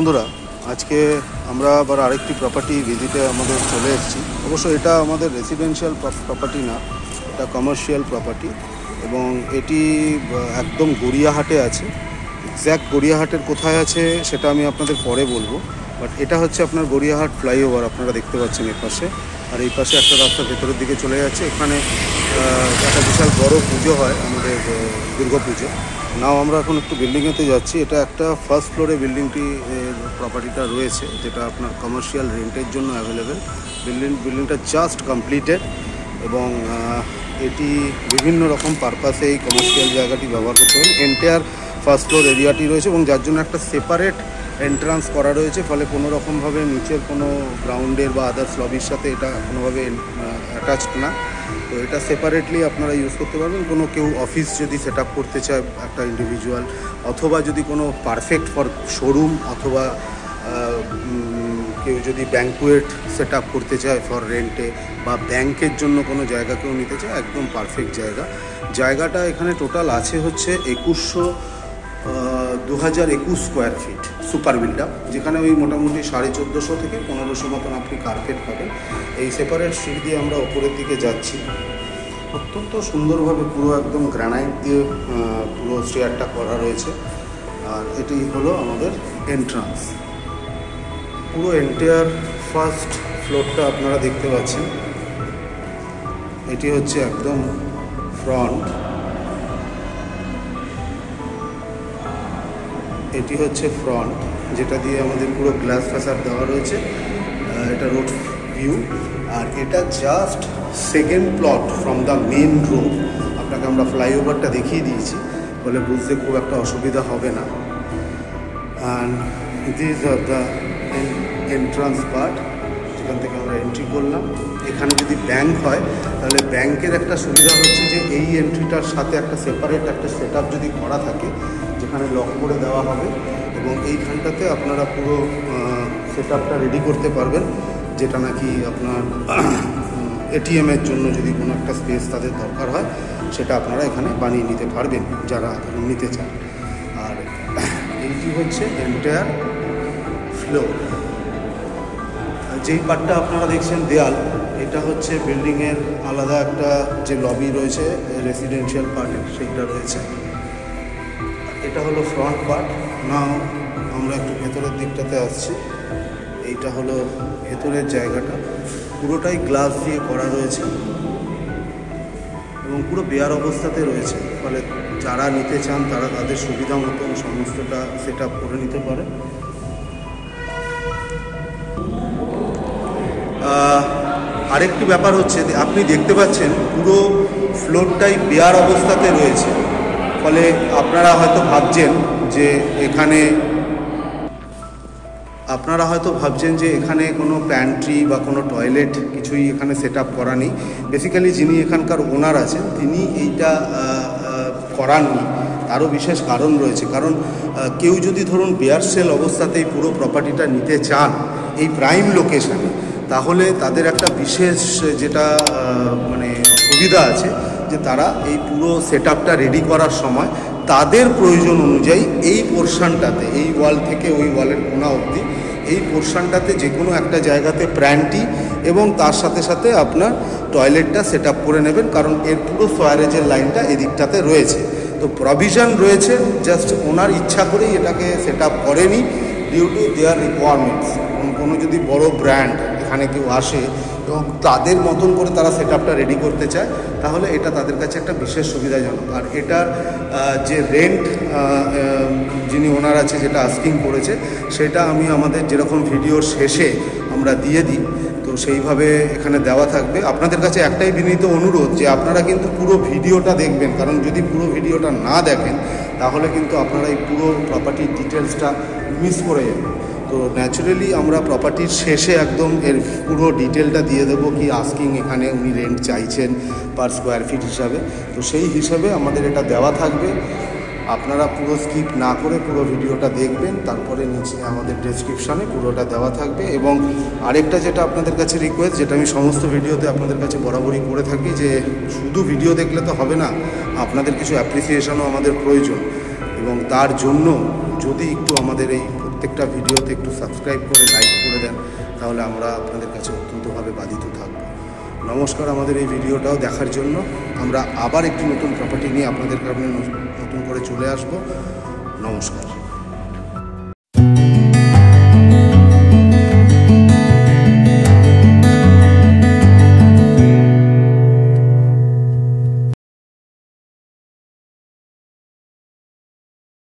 বন্ধুরা, আজকে আমরা আবার আরেকটি প্রপার্টি ভিজিটে আমাদের চলে এসেছি। অবশ্য এটা আমাদের রেসিডেন্সিয়াল প্রপার্টি না, এটা কমার্শিয়াল প্রপার্টি এবং এটি একদম গড়িয়াহাটে আছে। এক্স্যাক্ট গড়িয়াহাটের কোথায় আছে সেটা আমি আপনাদের পরে বলবো, বাট এটা হচ্ছে আপনার গড়িয়াহাট ফ্লাইওভার আপনারা দেখতে পাচ্ছেন এর পাশে, আর এই পাশে একটা রাস্তা ভেতরের দিকে চলে যাচ্ছে। এখানে একটা বিশাল বড় পুজো হয় আমাদের, দুর্গা পুজো। নাও আমরা এখন একটু বিল্ডিংয়েতে যাচ্ছি। এটা একটা ফার্স্ট ফ্লোরে বিল্ডিংটি প্রপার্টিটা রয়েছে, যেটা আপনার কমার্শিয়াল রেন্টের জন্য অ্যাভেলেবেল। বিল্ডিংটা জাস্ট কমপ্লিটেড এবং এটি বিভিন্ন রকম পারপাসে এই কমার্শিয়াল জায়গাটি ব্যবহার করতে পারেন। এন্টায়ার ফার্স্ট ফ্লোর এরিয়াটি রয়েছে এবং যার জন্য একটা সেপারেট এন্ট্রান্স করা রয়েছে, ফলে কোনো রকমভাবে নিচের কোনো গ্রাউন্ডের বা আদার্স লবির সাথে এটা কোনোভাবে অ্যাটাচড না। তো এটা সেপারেটলি আপনারা ইউজ করতে পারবেন। কোনো কেউ অফিস যদি সেট আপ করতে চায় একটা ইন্ডিভিজুয়াল, অথবা যদি কোনো পারফেক্ট ফর শোরুম, অথবা কেউ যদি ব্যাঙ্কুয়েট সেট আপ করতে চায় ফর রেন্টে, বা ব্যাংকের জন্য কোনো জায়গা কেউ নিতে চায়, একদম পারফেক্ট জায়গাটা এখানে টোটাল আছে হচ্ছে 2021 স্কোয়ার ফিট সুপার বিল্ডআপ, যেখানে ওই মোটামুটি 1450 থেকে 1500 মতন আপনি কার্পেট পাবেন। এই সেপারেট সিট দিয়ে আমরা ওপরের দিকে যাচ্ছি। অত্যন্ত সুন্দরভাবে পুরো একদম গ্রানাইট দিয়ে পুরো স্টেয়ারটা করা রয়েছে। আর এটি হলো আমাদের এন্ট্রান্স। পুরো এন্টায়ার ফার্স্ট ফ্লোরটা আপনারা দেখতে পাচ্ছেন। এটি হচ্ছে একদম ফ্রন্ট, এটি হচ্ছে ফ্রন্ট, যেটা দিয়ে আমাদের পুরো গ্লাস ফ্যাসাড দেওয়া রয়েছে। এটা রোড ভিউ, আর এটা just second plot from the main road. আপনাকে আমরা ফ্লাইওভারটা দেখিয়ে দিয়েছি বলে বুঝতে খুব একটা অসুবিধা হবে না। And this are the entrance part, যেখান থেকে আমরা এন্ট্রি করলাম। এখানে যদি ব্যাংক হয় তাহলে ব্যাংকের একটা সুবিধা হচ্ছে যে এই এন্ট্রিটার সাথে একটা সেপারেট একটা সেট আপ যদি করা থাকে, যেখানে লক করে দেওয়া হবে, এবং এইখানটাতে আপনারা পুরো সেট আপটা রেডি করতে পারবেন, যেটা নাকি আপনার এটিএমের জন্য যদি কোনো একটা স্পেস তাদের দরকার হয়, সেটা আপনারা এখানে বানিয়ে নিতে পারবেন যারা নিতে চান। আর এইটি হচ্ছে এন্টায়ার ফ্লোর। যেই পার্টটা আপনারা দেখছেন দেয়াল, এটা হচ্ছে বিল্ডিংয়ের আলাদা একটা যে লবি রয়েছে রেসিডেন্সিয়াল পার্টের, সেইটা রয়েছে। এটা হলো ফ্রন্ট পার্ট। নাও আমরা একটু ভেতরের দিকটাতে আসছি। এইটা হলো ভেতরের জায়গাটা, পুরোটাই গ্লাস দিয়ে করা রয়েছে এবং পুরো বেয়ার অবস্থাতে রয়েছে, ফলে যারা নিতে চান তারা তাদের সুবিধা মতন সমস্তটা সেট আপ করে নিতে পারে। আরেকটি ব্যাপার হচ্ছে আপনি দেখতে পাচ্ছেন পুরো ফ্লোরটাই বেয়ার অবস্থাতে রয়েছে, ফলে আপনারা হয়তো ভাবছেন যে এখানে কোনো প্যান্ট্রি বা কোনো টয়লেট কিছুই এখানে সেট আপ করা নেই। বেসিক্যালি যিনি এখানকার ওনার আছেন তিনি এইটা করাননি, তারও বিশেষ কারণ রয়েছে। কারণ কেউ যদি ধরুন বেয়ার সেল অবস্থাতেই পুরো প্রপার্টিটা নিতে চান এই প্রাইম লোকেশানে, তাহলে তাদের একটা বিশেষ যেটা মানে সুবিধা আছে যে তারা এই পুরো সেট আপটা রেডি করার সময় তাদের প্রয়োজন অনুযায়ী এই পোর্শনটাতে, এই ওয়াল থেকে ওই ওয়ালের কোণা অবধি, এই পোর্শনটাতে যে কোনো একটা জায়গাতে প্যান্ট্রি এবং তার সাথে সাথে আপনার টয়লেটটা সেট আপ করে নেবেন, কারণ এর পুরো সোয়ারেজের লাইনটা এদিকটাতে রয়েছে। তো প্রভিশন রয়েছে, জাস্ট ওনার ইচ্ছা করেই এটাকে সেট আপ করেনি, ডিউ টু দেয়ার রিকোয়ারমেন্টস। কোনো যদি বড় ব্র্যান্ড এখানে কেউ আসে এবং তাদের মতন করে তারা সেট আপটা রেডি করতে চায়, তাহলে এটা তাদের কাছে একটা বিশেষ সুবিধাজনক। আর এটার যে রেন্ট যিনি ওনার আছে যেটা আস্কিং করেছে, সেটা আমি আমাদের যেরকম ভিডিওর শেষে আমরা দিয়ে দিই, তো সেইভাবে এখানে দেওয়া থাকবে। আপনাদের কাছে একটাই বিনীত অনুরোধ যে আপনারা কিন্তু পুরো ভিডিওটা দেখবেন, কারণ যদি পুরো ভিডিওটা না দেখেন তাহলে কিন্তু আপনারা এই পুরো প্রপার্টির ডিটেলসটা মিস করে যাবেন। তো ন্যাচারালি আমরা প্রপার্টির শেষে একদম এর পুরো ডিটেলটা দিয়ে দেবো, কি আস্কিং এখানে উনি রেন্ট চাইছেন পার স্কোয়ার ফিট হিসাবে। তো সেই হিসাবে আমাদের এটা দেওয়া থাকবে। আপনারা পুরো স্কিপ না করে পুরো ভিডিওটা দেখবেন, তারপরে নিচে আমাদের ডেসক্রিপশানে পুরোটা দেওয়া থাকবে। এবং আরেকটা যেটা আপনাদের কাছে রিকোয়েস্ট, যেটা আমি সমস্ত ভিডিওতে আপনাদের কাছে বরাবরই করে থাকি, যে শুধু ভিডিও দেখলে তো হবে না, আপনাদের কিছু অ্যাপ্রিসিয়েশনও আমাদের প্রয়োজন, এবং তার জন্য যদি একটু আমাদের এই প্রত্যেকটা ভিডিওতে একটু সাবস্ক্রাইব করে লাইক করে দেন, তাহলে আমরা আপনাদের কাছে অত্যন্তভাবে বাধিত থাকব। নমস্কার, আমাদের এই ভিডিওটাও দেখার জন্য। আমরা আবার একটি নতুন প্রপার্টি নিয়ে আপনাদের কাছে নতুন করে চলে আসব। নমস্কার।